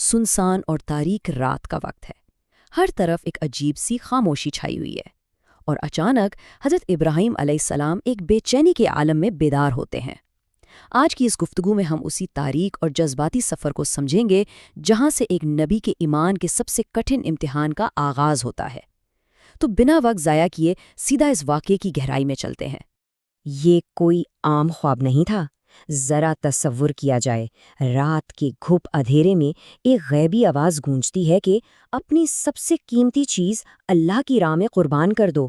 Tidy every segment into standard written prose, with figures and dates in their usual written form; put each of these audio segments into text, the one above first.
سنسان اور تاریک رات کا وقت ہے۔ ہر طرف ایک عجیب سی خاموشی چھائی ہوئی ہے، اور اچانک حضرت ابراہیم علیہ السلام ایک بے چینی کے عالم میں بیدار ہوتے ہیں۔ آج کی اس گفتگو میں ہم اسی تاریک اور جذباتی سفر کو سمجھیں گے جہاں سے ایک نبی کے ایمان کے سب سے کٹھن امتحان کا آغاز ہوتا ہے۔ تو بنا وقت ضائع کیے سیدھا اس واقعے کی گہرائی میں چلتے ہیں۔ یہ کوئی عام خواب نہیں تھا۔ ذرا تصور کیا جائے، رات کے گھپ اندھیرے میں ایک غیبی آواز گونجتی ہے کہ اپنی سب سے قیمتی چیز اللہ کی راہ میں قربان کر دو۔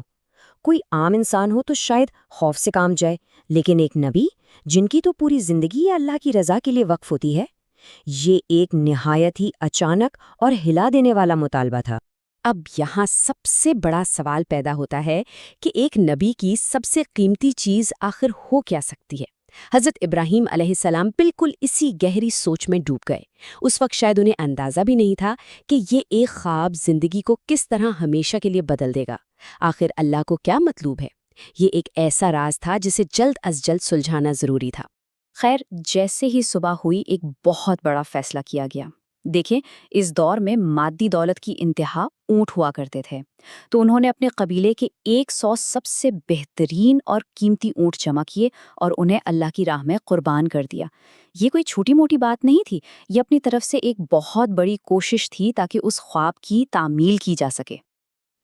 کوئی عام انسان ہو تو شاید خوف سے کام جائے، لیکن ایک نبی جن کی تو پوری زندگی اللہ کی رضا کے لیے وقف ہوتی ہے، یہ ایک نہایت ہی اچانک اور ہلا دینے والا مطالبہ تھا۔ اب یہاں سب سے بڑا سوال پیدا ہوتا ہے کہ ایک نبی کی سب سے قیمتی چیز آخر ہو کیا سکتی ہے؟ حضرت ابراہیم علیہ السلام بالکل اسی گہری سوچ میں ڈوب گئے۔ اس وقت شاید انہیں اندازہ بھی نہیں تھا کہ یہ ایک خواب زندگی کو کس طرح ہمیشہ کے لیے بدل دے گا۔ آخر اللہ کو کیا مطلوب ہے؟ یہ ایک ایسا راز تھا جسے جلد از جلد سلجھانا ضروری تھا۔ خیر، جیسے ہی صبح ہوئی ایک بہت بڑا فیصلہ کیا گیا۔ دیکھیں، اس دور میں مادی دولت کی انتہا اونٹ ہوا کرتے تھے، تو انہوں نے اپنے قبیلے کے 100 سب سے بہترین اور قیمتی اونٹ جمع کیے اور انہیں اللہ کی راہ میں قربان کر دیا۔ یہ کوئی چھوٹی موٹی بات نہیں تھی، یہ اپنی طرف سے ایک بہت بڑی کوشش تھی تاکہ اس خواب کی تعمیل کی جا سکے۔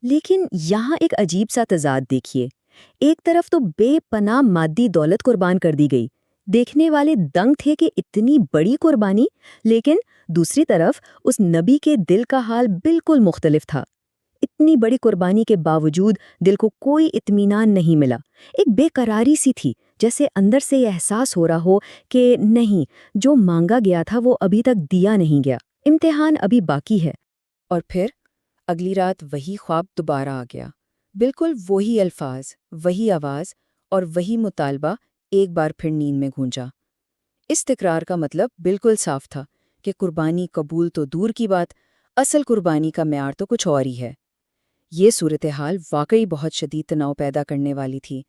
لیکن یہاں ایک عجیب سا تضاد دیکھیے۔ ایک طرف تو بے پناہ مادی دولت قربان کر دی گئی، دیکھنے والے دنگ تھے کہ اتنی بڑی قربانی، لیکن دوسری طرف اس نبی کے دل کا حال بالکل مختلف تھا۔ اتنی بڑی قربانی کے باوجود دل کو کوئی اطمینان نہیں ملا، ایک بے قراری سی تھی، جیسے اندر سے یہ احساس ہو رہا ہو کہ نہیں، جو مانگا گیا تھا وہ ابھی تک دیا نہیں گیا، امتحان ابھی باقی ہے۔ اور پھر اگلی رات وہی خواب دوبارہ آ گیا، بالکل وہی الفاظ، وہی آواز اور وہی مطالبہ ایک بار پھر نیند میں گونجا۔ اس تکرار کا مطلب بالکل صاف تھا کہ قربانی قبول تو دور کی بات، اصل قربانی کا معیار تو کچھ اور ہی ہے۔ یہ صورتحال واقعی بہت شدید تناؤ پیدا کرنے والی تھی۔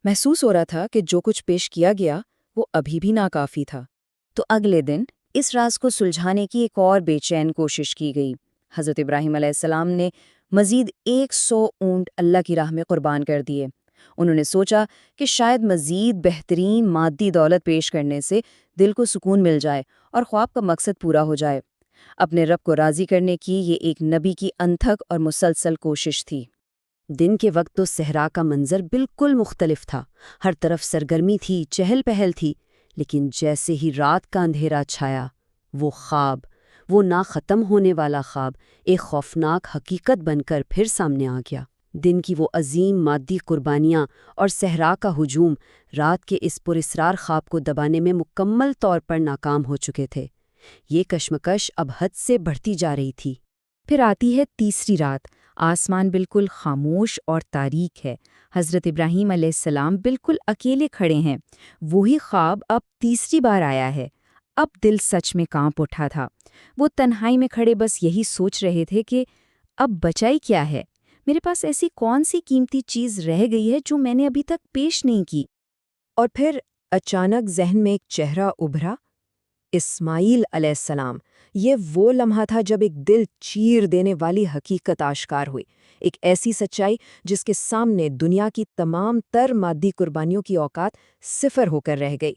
محسوس ہو رہا تھا کہ جو کچھ پیش کیا گیا وہ ابھی بھی ناکافی تھا۔ تو اگلے دن اس راز کو سلجھانے کی ایک اور بے چین کوشش کی گئی۔ حضرت ابراہیم علیہ السلام نے مزید 100 اونٹ اللہ کی راہ میں قربان کر دیے۔ انہوں نے سوچا کہ شاید مزید بہترین مادی دولت پیش کرنے سے دل کو سکون مل جائے اور خواب کا مقصد پورا ہو جائے۔ اپنے رب کو راضی کرنے کی یہ ایک نبی کی انتھک اور مسلسل کوشش تھی۔ دن کے وقت تو صحرا کا منظر بالکل مختلف تھا، ہر طرف سرگرمی تھی، چہل پہل تھی، لیکن جیسے ہی رات کا اندھیرا چھایا، وہ خواب، وہ نہ ختم ہونے والا خواب ایک خوفناک حقیقت بن کر پھر سامنے آ گیا۔ دن کی وہ عظیم مادی قربانیاں اور صحرا کا ہجوم رات کے اس پراسرار خواب کو دبانے میں مکمل طور پر ناکام ہو چکے تھے۔ یہ کشمکش اب حد سے بڑھتی جا رہی تھی۔ پھر آتی ہے تیسری رات، آسمان بالکل خاموش اور تاریک ہے۔ حضرت ابراہیم علیہ السلام بالکل اکیلے کھڑے ہیں۔ وہی خواب اب تیسری بار آیا ہے۔ اب دل سچ میں کانپ اٹھا تھا۔ وہ تنہائی میں کھڑے بس یہی سوچ رہے تھے کہ اب بچائی کیا ہے؟ میرے پاس ایسی کون سی قیمتی چیز رہ گئی ہے جو میں نے ابھی تک پیش نہیں کی؟ اور پھر اچانک ذہن میں ایک چہرہ ابھرا، اسماعیل علیہ السلام۔ یہ وہ لمحہ تھا جب ایک دل چیر دینے والی حقیقت آشکار ہوئی، ایک ایسی سچائی جس کے سامنے دنیا کی تمام تر مادی قربانیوں کی اوقات صفر ہو کر رہ گئی۔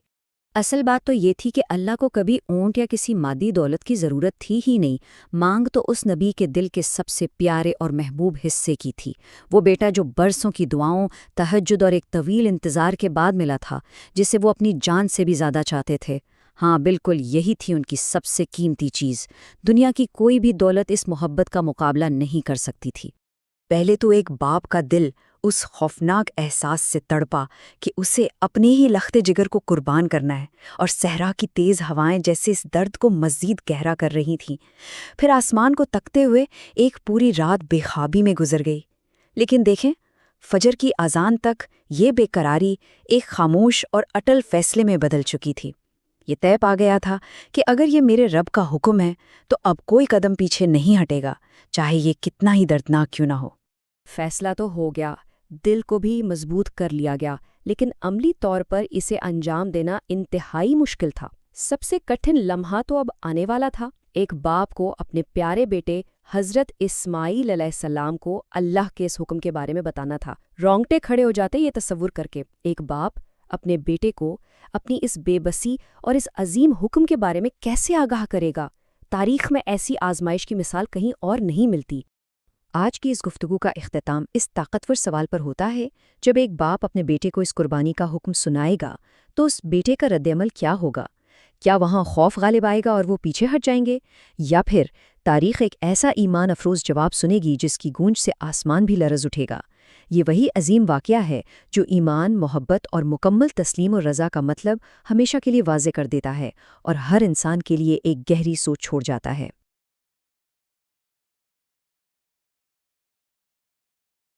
اصل بات تو یہ تھی کہ اللہ کو کبھی اونٹ یا کسی مادی دولت کی ضرورت تھی ہی نہیں۔ مانگ تو اس نبی کے دل کے سب سے پیارے اور محبوب حصے کی تھی، وہ بیٹا جو برسوں کی دعاؤں، تہجد اور ایک طویل انتظار کے بعد ملا تھا، جسے وہ اپنی جان سے بھی زیادہ چاہتے تھے۔ ہاں، بالکل یہی تھی ان کی سب سے قیمتی چیز۔ دنیا کی کوئی بھی دولت اس محبت کا مقابلہ نہیں کر سکتی تھی۔ پہلے تو ایک باپ کا دل اس خوفناک احساس سے تڑپا کہ اسے اپنے ہی لخت جگر کو قربان کرنا ہے، اور صحرا کی تیز ہوائیں جیسے اس درد کو مزید گہرا کر رہی تھیں۔ پھر آسمان کو تکتے ہوئے ایک پوری رات بے خوابی میں گزر گئی، لیکن دیکھیں، فجر کی اذان تک یہ بے قراری ایک خاموش اور اٹل فیصلے میں بدل چکی تھی۔ یہ طے پا گیا تھا کہ اگر یہ میرے رب کا حکم ہے تو اب کوئی قدم پیچھے نہیں ہٹے گا، چاہے یہ کتنا ہی دردناک کیوں نہ ہو۔ فیصلہ تو ہو گیا، دل کو بھی مضبوط کر لیا گیا، لیکن عملی طور پر اسے انجام دینا انتہائی مشکل تھا۔ سب سے کٹھن لمحہ تو اب آنے والا تھا۔ ایک باپ کو اپنے پیارے بیٹے حضرت اسماعیل علیہ السلام کو اللہ کے اس حکم کے بارے میں بتانا تھا۔ رونگٹے کھڑے ہو جاتے یہ تصور کر کے، ایک باپ اپنے بیٹے کو اپنی اس بے بسی اور اس عظیم حکم کے بارے میں کیسے آگاہ کرے گا؟ تاریخ میں ایسی آزمائش کی مثال کہیں اور نہیں ملتی۔ آج کی اس گفتگو کا اختتام اس طاقتور سوال پر ہوتا ہے، جب ایک باپ اپنے بیٹے کو اس قربانی کا حکم سنائے گا تو اس بیٹے کا رد عمل کیا ہوگا؟ کیا وہاں خوف غالب آئے گا اور وہ پیچھے ہٹ جائیں گے، یا پھر تاریخ ایک ایسا ایمان افروز جواب سنے گی جس کی گونج سے آسمان بھی لرز اٹھے گا؟ یہ وہی عظیم واقعہ ہے جو ایمان، محبت اور مکمل تسلیم و رضا کا مطلب ہمیشہ کے لیے واضح کر دیتا ہے اور ہر انسان کے لیے ایک گہری سوچ چھوڑ جاتا ہے۔